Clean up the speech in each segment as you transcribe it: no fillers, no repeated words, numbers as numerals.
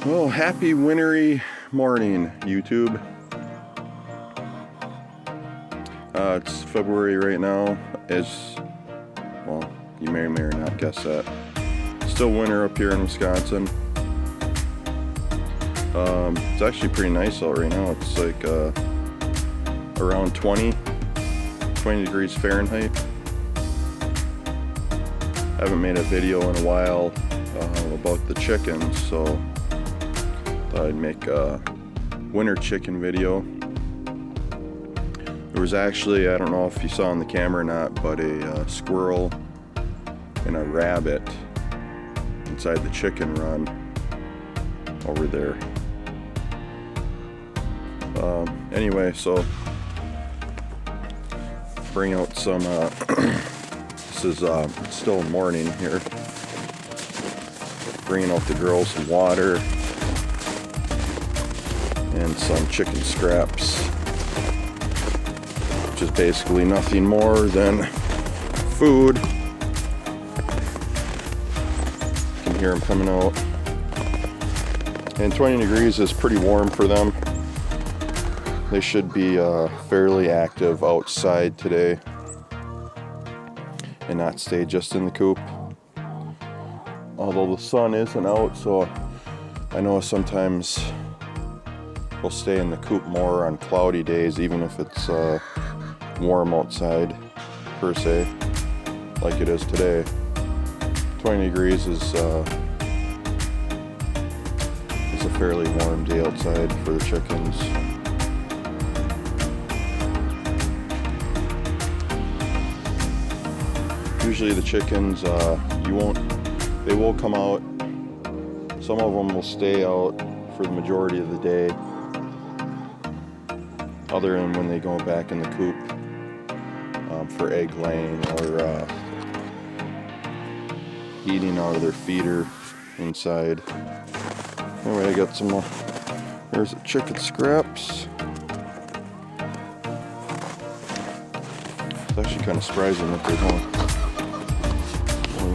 Well, happy wintry morning, YouTube. It's February right now. Well, you may or may not guess that. Still winter up here in Wisconsin. It's actually pretty nice out right now. It's like around 20 degrees Fahrenheit. I haven't made a video in a while about the chickens, so thought I'd make a winter chicken video. There was actually, I don't know if you saw on the camera or not, but a squirrel and a rabbit inside the chicken run over there. Anyway, so bring out some this is still morning here. Bringing out the girls some water and some chicken scraps, which is basically nothing more than food. You can hear them coming out. And 20 degrees is pretty warm for them. They should be fairly active outside today and not stay just in the coop. Although the sun isn't out, so I know sometimes we'll stay in the coop more on cloudy days, even if it's warm outside per se, like it is today. 20 degrees is a fairly warm day outside for the chickens. Usually the chickens, they will come out. Some of them will stay out for the majority of the day, other than when they go back in the coop for egg laying or eating out of their feeder inside. Anyway, I got some more. There's the chicken scraps. It's actually kind of surprising that there's only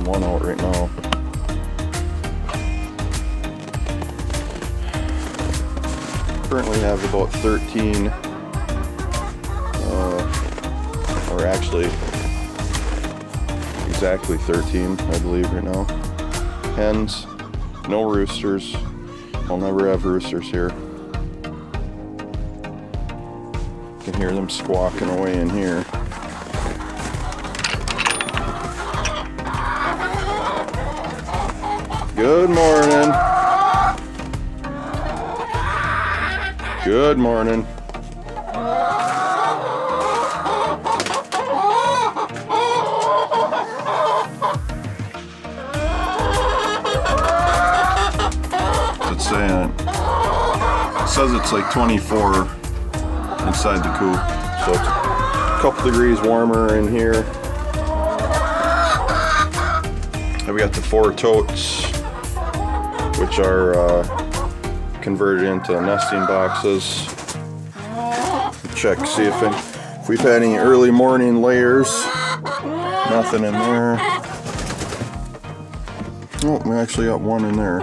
one out right now. Currently have about 13, or actually exactly 13, I believe right now. Hens, no roosters. I'll never have roosters here. You can hear them squawking away in here. Good morning. Good morning. What's it saying? It says it's like 24 inside the coop, so it's a couple degrees warmer in here. I've got the 4 totes, which are converted into nesting boxes. Check, see if we've had any early morning layers. Nothing in there. Oh, we actually got one in there.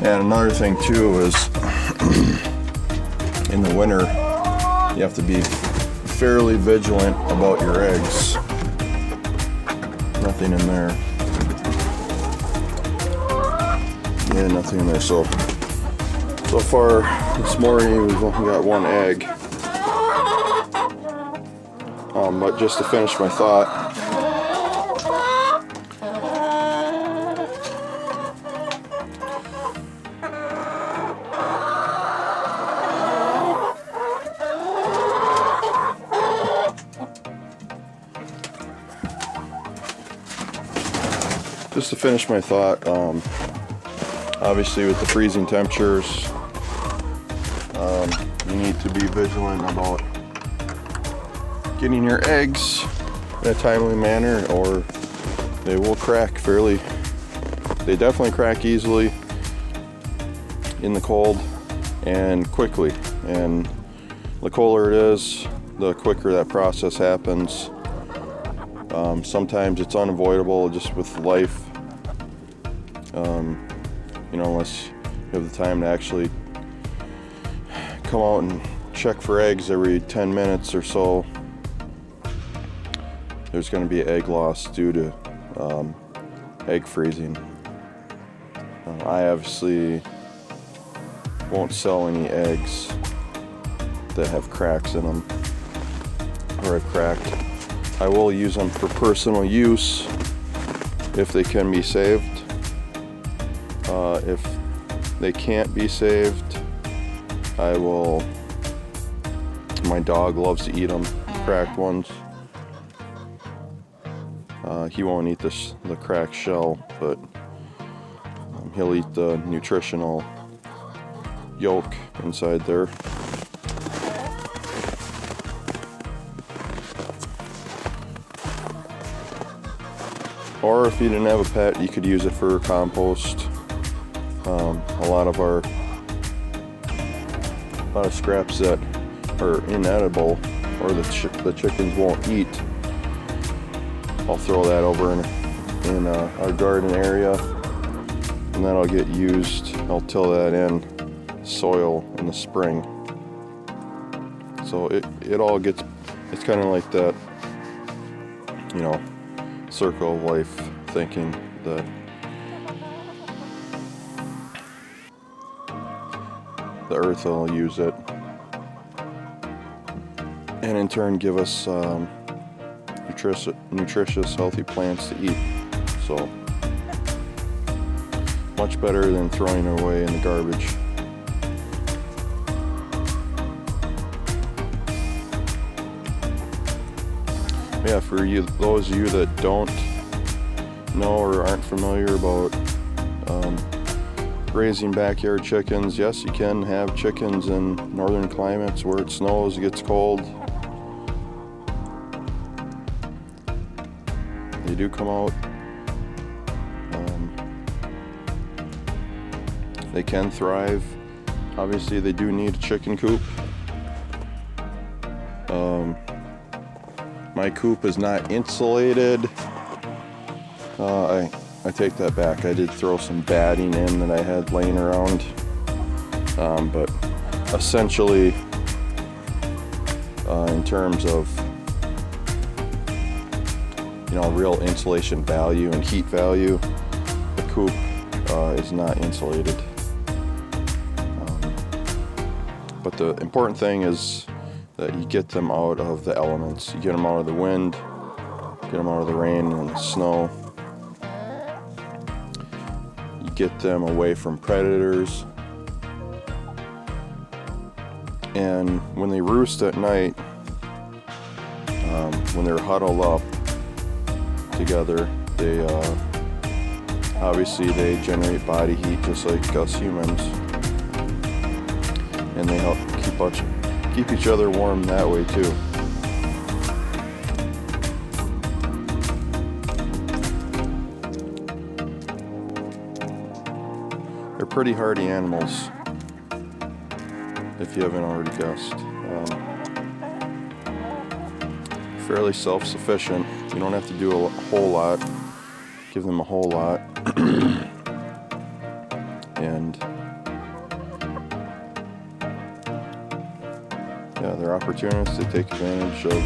And another thing too is in the winter you have to be fairly vigilant about your eggs. Nothing in there. Yeah, nothing in there. So far this morning we've only got one egg. But just to finish my thought, obviously with the freezing temperatures, you need to be vigilant about getting your eggs in a timely manner, or they will crack they definitely crack easily in the cold and quickly. And the colder it is, the quicker that process happens. Sometimes it's unavoidable just with life, unless you have the time to actually come out and check for eggs every 10 minutes or so. There's going to be egg loss due to egg freezing. I obviously won't sell any eggs that have cracks in them or are cracked. I will use them for personal use if they can be saved. If they can't be saved, my dog loves to eat them, cracked ones. He won't eat the cracked shell, but he'll eat the nutritional yolk inside there. Or if you didn't have a pet, you could use it for compost. A lot of scraps that are inedible or the chickens won't eat, I'll throw that over in our garden area, and that'll get used. I'll till that in soil in the spring. So it all gets, it's kind of like that, circle of life thinking that the earth will use it and in turn give us nutritious, healthy plants to eat. So much better than throwing it away in the garbage. Yeah, for those of you that don't know or aren't familiar about raising backyard chickens, yes, you can have chickens in northern climates where it snows, it gets cold. They do come out. They can thrive. Obviously, they do need a chicken coop. My coop is not insulated. I take that back. I did throw some batting in that I had laying around. But essentially, in terms of real insulation value and heat value, the coop is not insulated. But the important thing is that you get them out of the elements. You get them out of the wind, get them out of the rain and the snow. You get them away from predators. And when they roost at night, when they're huddled up together, they obviously they generate body heat just like us humans, and they help keep each other warm that way too. They're pretty hardy animals, if you haven't already guessed. Fairly self-sufficient. You don't have to do a whole lot. Give them a whole lot. And yeah, they're opportunists. They take advantage of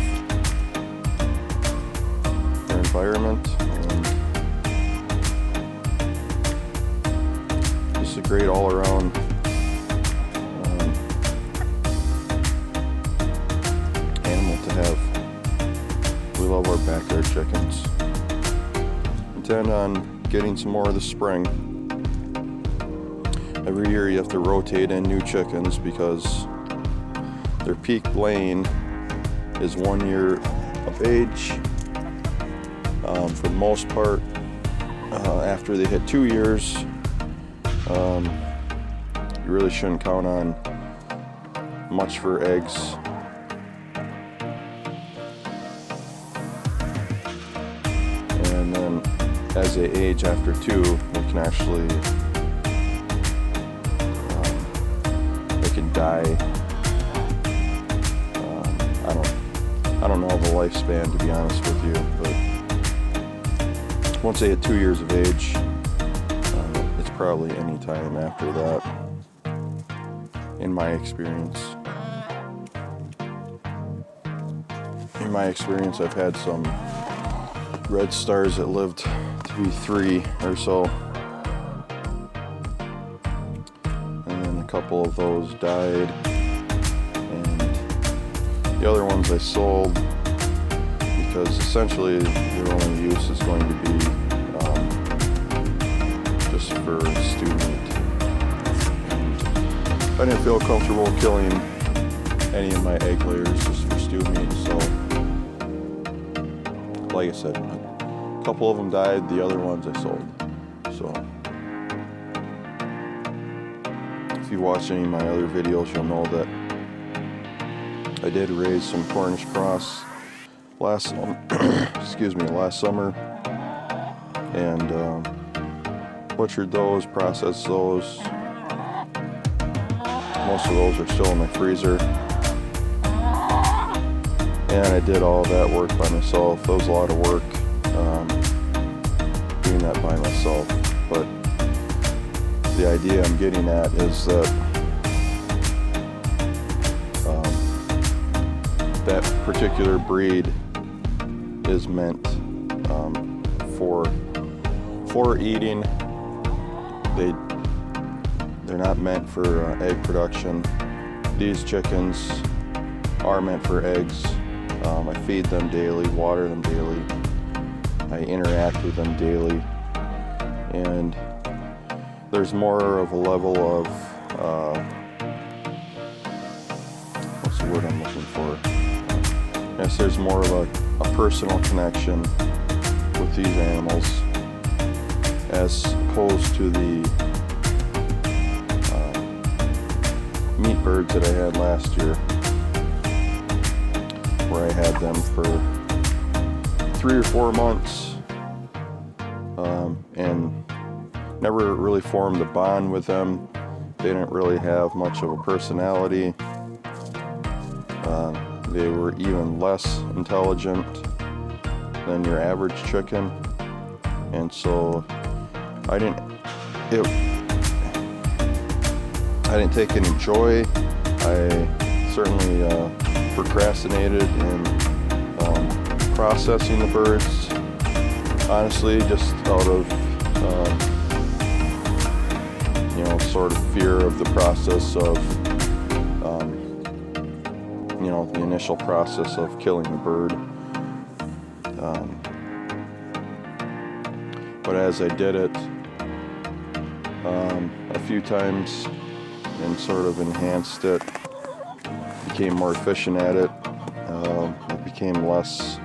their environment, and just a great all-around animal to have. We love our backyard chickens. Intend on getting some more this spring. Every year you have to rotate in new chickens because their peak laying is 1 year of age. For the most part, after they hit 2 years, you really shouldn't count on much for eggs. And then as they age after 2, they can actually, they can die. I don't know the lifespan, to be honest with you, but once they hit 2 years of age, it's probably any time after that, in my experience. In my experience, I've had some red stars that lived to be 3 or so, and then a couple of those died, and the other ones I sold because essentially their only use is going to be just for stew meat. I didn't feel comfortable killing any of my egg layers just for stew meat, so like I said, a couple of them died, the other ones I sold. So if you watch any of my other videos, you'll know that I did raise some Cornish cross last summer, and butchered those, processed those. Most of those are still in my freezer. And I did all that work by myself. That was a lot of work, doing that by myself. But the idea I'm getting at is that that particular breed is meant for eating. They're not meant for egg production. These chickens are meant for eggs. I feed them daily, water them daily. I interact with them daily, and there's more of a level of what's the word I'm looking for? Yes, there's more of a personal connection with these animals as opposed to the meat birds that I had last year, where I had them for 3 or 4 months, and never really formed a bond with them. They didn't really have much of a personality. They were even less intelligent than your average chicken, and so I didn't take any joy. I certainly procrastinated in processing the birds, honestly, just out of sort of fear of the process of the initial process of killing the bird. But as I did it a few times and sort of enhanced it, became more efficient at it, it became less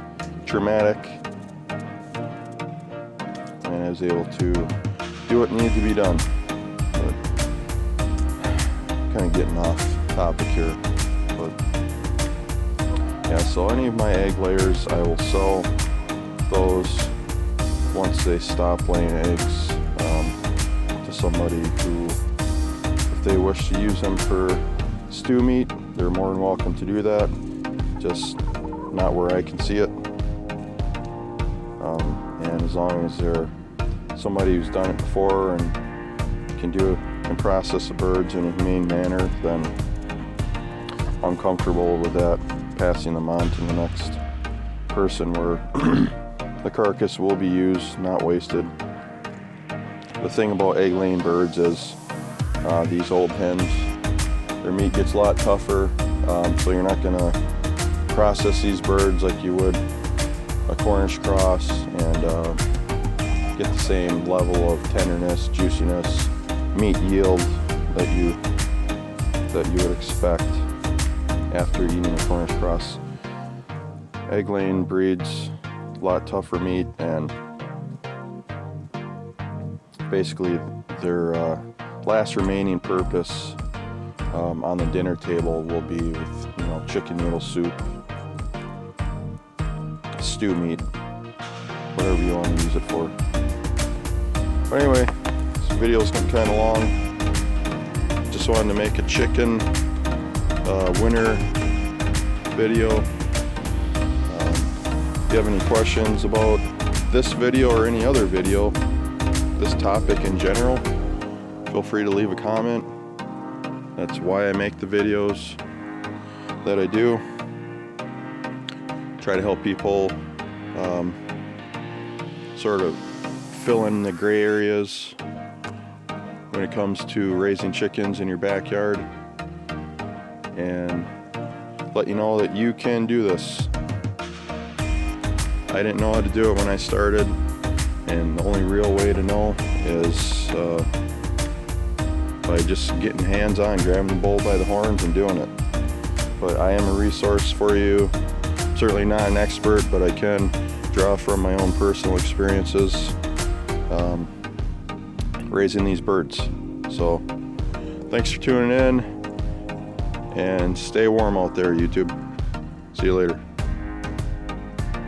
traumatic, and I was able to do what needed to be done. But kind of getting off topic here, but yeah, so any of my egg layers, I will sell those once they stop laying eggs to somebody who, if they wish to use them for stew meat, they're more than welcome to do that, just not where I can see it. And as long as they're somebody who's done it before and can process the birds in a humane manner, then I'm comfortable with that, passing them on to the next person, where the carcass will be used, not wasted. The thing about egg laying birds is these old hens, their meat gets a lot tougher, so you're not going to process these birds like you would a Cornish cross and get the same level of tenderness, juiciness, meat yield that you would expect after eating a Cornish cross. Egg laying breeds, a lot tougher meat, and basically their last remaining purpose on the dinner table will be with chicken noodle soup, stew meat, whatever you want to use it for. But anyway, this video's getting kind of long. Just wanted to make a chicken winter video. If you have any questions about this video or any other video, this topic in general, feel free to leave a comment. That's why I make the videos that I do. Try to help people sort of fill in the gray areas when it comes to raising chickens in your backyard, and let you know that you can do this. I didn't know how to do it when I started, and the only real way to know is by just getting hands-on, grabbing the bull by the horns and doing it. But I am a resource for you. Certainly not an expert, but I can draw from my own personal experiences raising these birds. So thanks for tuning in, and stay warm out there, YouTube. See you later.